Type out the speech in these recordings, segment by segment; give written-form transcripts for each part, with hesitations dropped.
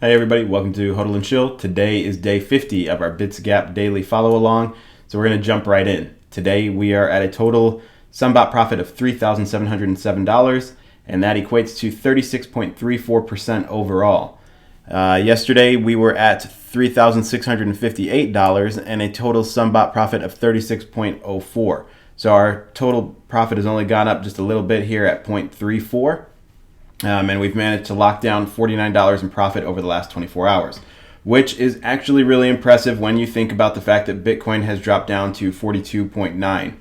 Hey everybody, welcome to Hodl and Shill. Today is day 50 of our Bitsgap daily follow along, so we're going to jump right in. Today we are at a total sunbot profit of $3,707, and that equates to 36.34% overall. Yesterday we were at $3,658 and a total sunbot profit of 36.04. So our total profit has only gone up just a little bit here at 0.34. And we've managed to lock down $49 in profit over the last 24 hours, which is actually really impressive when you think about the fact that Bitcoin has dropped down to 42.9.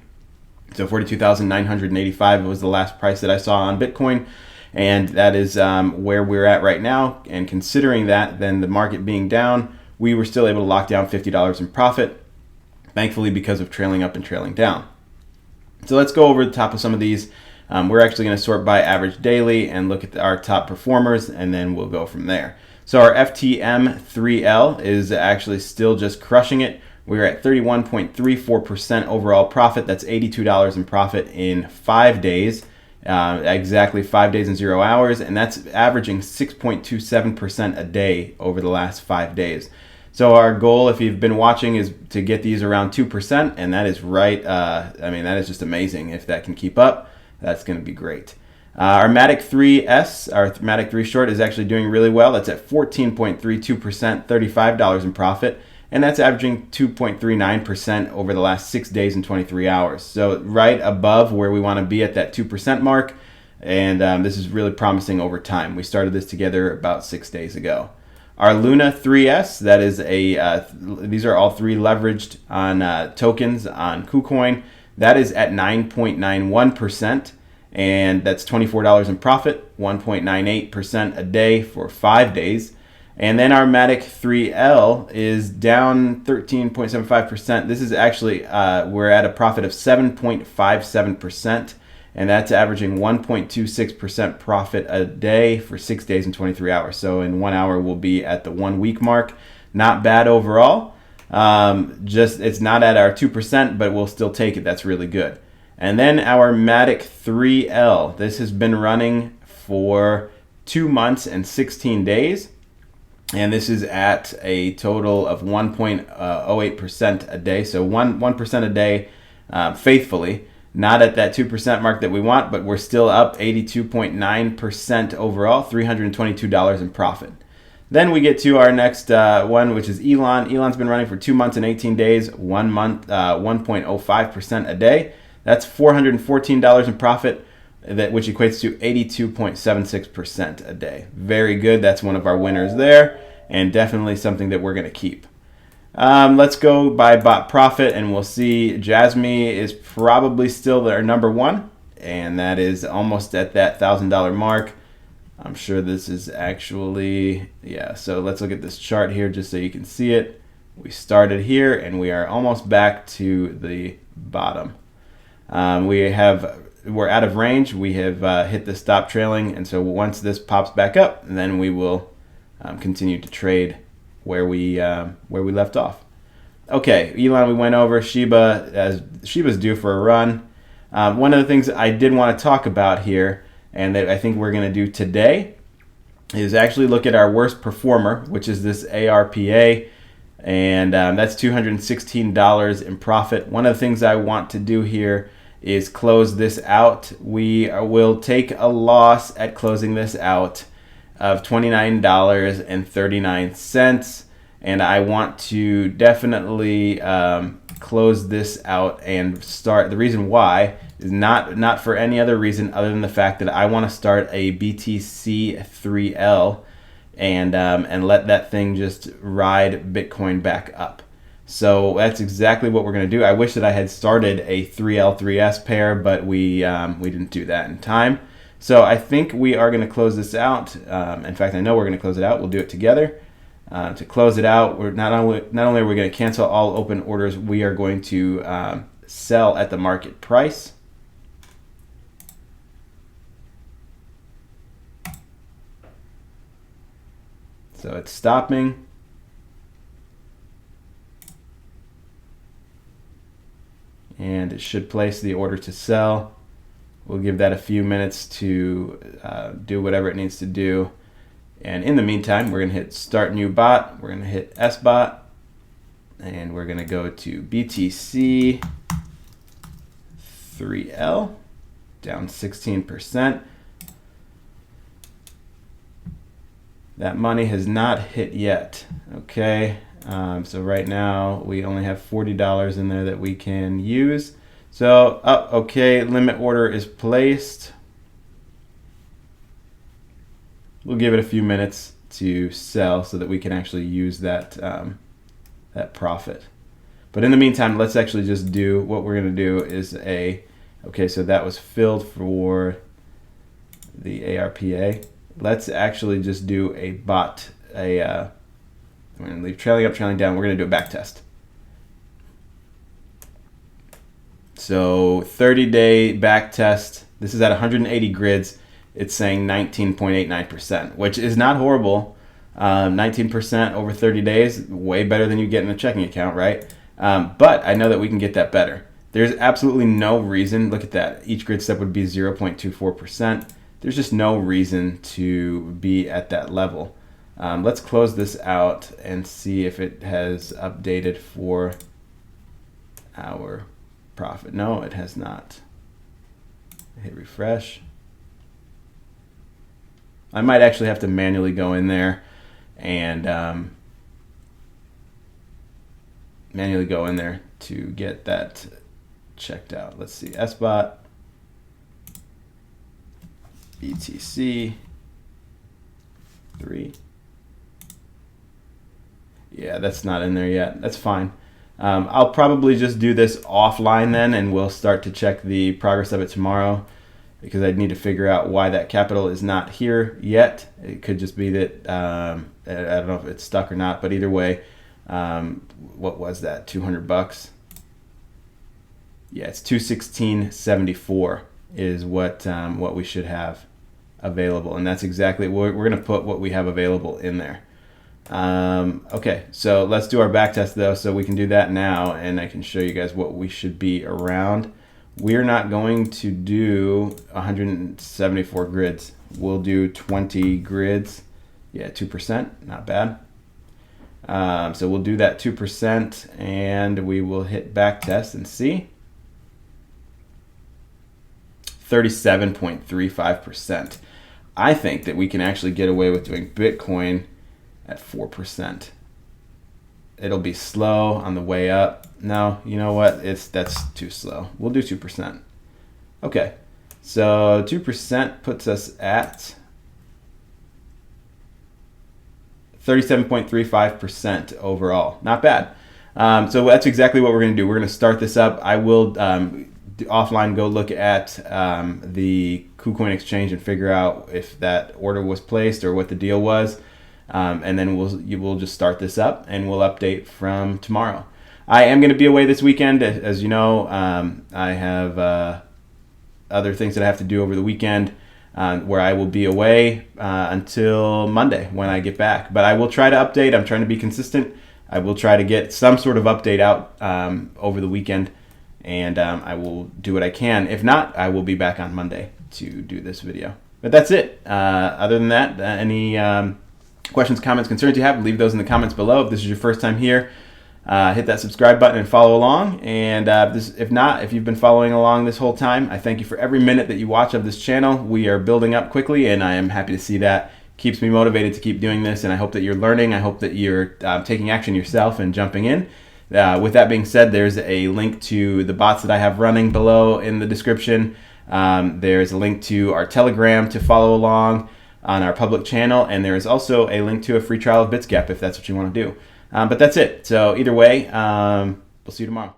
So 42,985 was the last price that I saw on Bitcoin, and that is where we're at right now. And considering that, then the market being down, we were still able to lock down $50 in profit, thankfully because of trailing up and trailing down. So let's go over the top of some of these. We're actually going to sort by average daily and look at our top performers, and then we'll go from there. So our FTM3L is actually still just crushing it. We're at 31.34% overall profit. That's $82 in profit in 5 days, exactly 5 days and 0 hours, and that's averaging 6.27% a day over the last 5 days. So our goal, if you've been watching, is to get these around 2%, and that is right. That is just amazing. If that can keep up, that's going to be great. Our Matic 3S, our Matic 3 short, is actually doing really well. That's at 14.32%, $35 in profit, and that's averaging 2.39% over the last 6 days and 23 hours. So right above where we want to be at that 2% mark, and this is really promising over time. We started this together about 6 days ago. Our Luna 3S, that is these are all three leveraged on tokens on KuCoin. That is at 9.91%, and that's $24 in profit, 1.98% a day for 5 days. And then our Matic 3L is down 13.75%. This is actually, we're at a profit of 7.57%, and that's averaging 1.26% profit a day for 6 days and 23 hours. So in 1 hour, we'll be at the 1 week mark. Not bad overall. It's not at our 2%, but we'll still take it. That's really good. And then our Matic 3L, this has been running for 2 months and 16 days, and this is at a total of 1.08% a day. So 1% a day, faithfully, not at that 2% mark that we want, but we're still up 82.9% overall, $322 in profit. Then we get to our next one, which is Elon. Elon's been running for 2 months and 18 days, 1 month, 1.05% a day. That's $414 in profit, which equates to 82.76% a day. Very good. That's one of our winners there, and definitely something that we're going to keep. Let's go by bot profit, and we'll see Jasmine is probably still our number one, and that is almost at that $1,000 mark. I'm sure this is actually, yeah, so let's look at this chart here just so you can see it. We started here and we are almost back to the bottom. We're out of range. We have hit the stop trailing, and so once this pops back up, then we will continue to trade where we left off. Okay, Elon, we went over. Shiba's due for a run. One of the things I did want to talk about here, and that I think we're going to do today, is actually look at our worst performer, which is this ARPA, and that's $216 in profit. One of the things I want to do here is close this out. We will take a loss at closing this out of $29.39, and I want to definitely close this out and start. The reason why is not for any other reason other than the fact that I want to start a BTC 3L and let that thing just ride Bitcoin back up. So that's exactly what we're going to do. I wish that I had started a 3L 3S pair, but we didn't do that in time. So I think we are going to close this out. In fact, I know we're going to close it out. We'll do it together. To close it out, we're not only are we going to cancel all open orders, we are going to sell at the market price. So it's stopping. And it should place the order to sell. We'll give that a few minutes to do whatever it needs to do. And in the meantime, we're going to hit Start New Bot. We're going to hit SBot. And we're going to go to BTC 3L, down 16%. That money has not hit yet. Okay, so right now we only have $40 in there that we can use. So, okay, limit order is placed. We'll give it a few minutes to sell so that we can actually use that that profit. But in the meantime, let's actually just do what we're going to do is okay, so that was filled for the ARPA. Let's actually just do a bot. We're going to leave trailing up, trailing down. We're going to do a back test. So 30-day back test. This is at 180 grids. It's saying 19.89%, which is not horrible. 19% over 30 days, way better than you get in a checking account, right? But I know that we can get that better. There's absolutely no reason. Look at that. Each grid step would be 0.24%. There's just no reason to be at that level. Let's close this out and see if it has updated for our profit. No, it has not. Hit refresh. I might actually have to manually go in there and manually go in there to get that checked out. Let's see, SBot, BTC 3. Yeah, that's not in there yet. That's fine. I'll probably just do this offline then, and we'll start to check the progress of it tomorrow, because I'd need to figure out why that capital is not here yet. It could just be that, I don't know if it's stuck or not, but either way, what was that, 200 bucks? Yeah, it's 216.74 is what we should have available, and that's exactly, we're going to put what we have available in there. Okay, so let's do our back test though, so we can do that now, and I can show you guys what we should be around. We're not going to do 174 grids. We'll do 20 grids. Yeah, 2%, not bad. So we'll do that 2%, and we will hit back test and see. 37.35%. I think that we can actually get away with doing Bitcoin at 4%. It'll be slow on the way up. No, you know what? That's too slow. We'll do 2%. Okay, so 2% puts us at 37.35% overall. Not bad. So that's exactly what we're going to do. We're going to start this up. I will offline go look at the KuCoin exchange and figure out if that order was placed or what the deal was. And then we'll just start this up, and we'll update from tomorrow. I am going to be away this weekend, as you know. I have other things that I have to do over the weekend, where I will be away until Monday when I get back. But I will try to update. I'm trying to be consistent. I will try to get some sort of update out over the weekend, and I will do what I can. If not, I will be back on Monday to do this video. But that's it. Other than that, any questions, comments, concerns you have, leave those in the comments below. If this is your first time here, hit that subscribe button and follow along. And if you've been following along this whole time, I thank you for every minute that you watch of this channel. We are building up quickly, and I am happy to see that. Keeps me motivated to keep doing this, and I hope that you're learning. I hope that you're taking action yourself and jumping in. With that being said, there's a link to the bots that I have running below in the description. There's a link to our Telegram to follow along on our public channel, and there is also a link to a free trial of Bitsgap if that's what you want to do. But that's it. So either way, we'll see you tomorrow.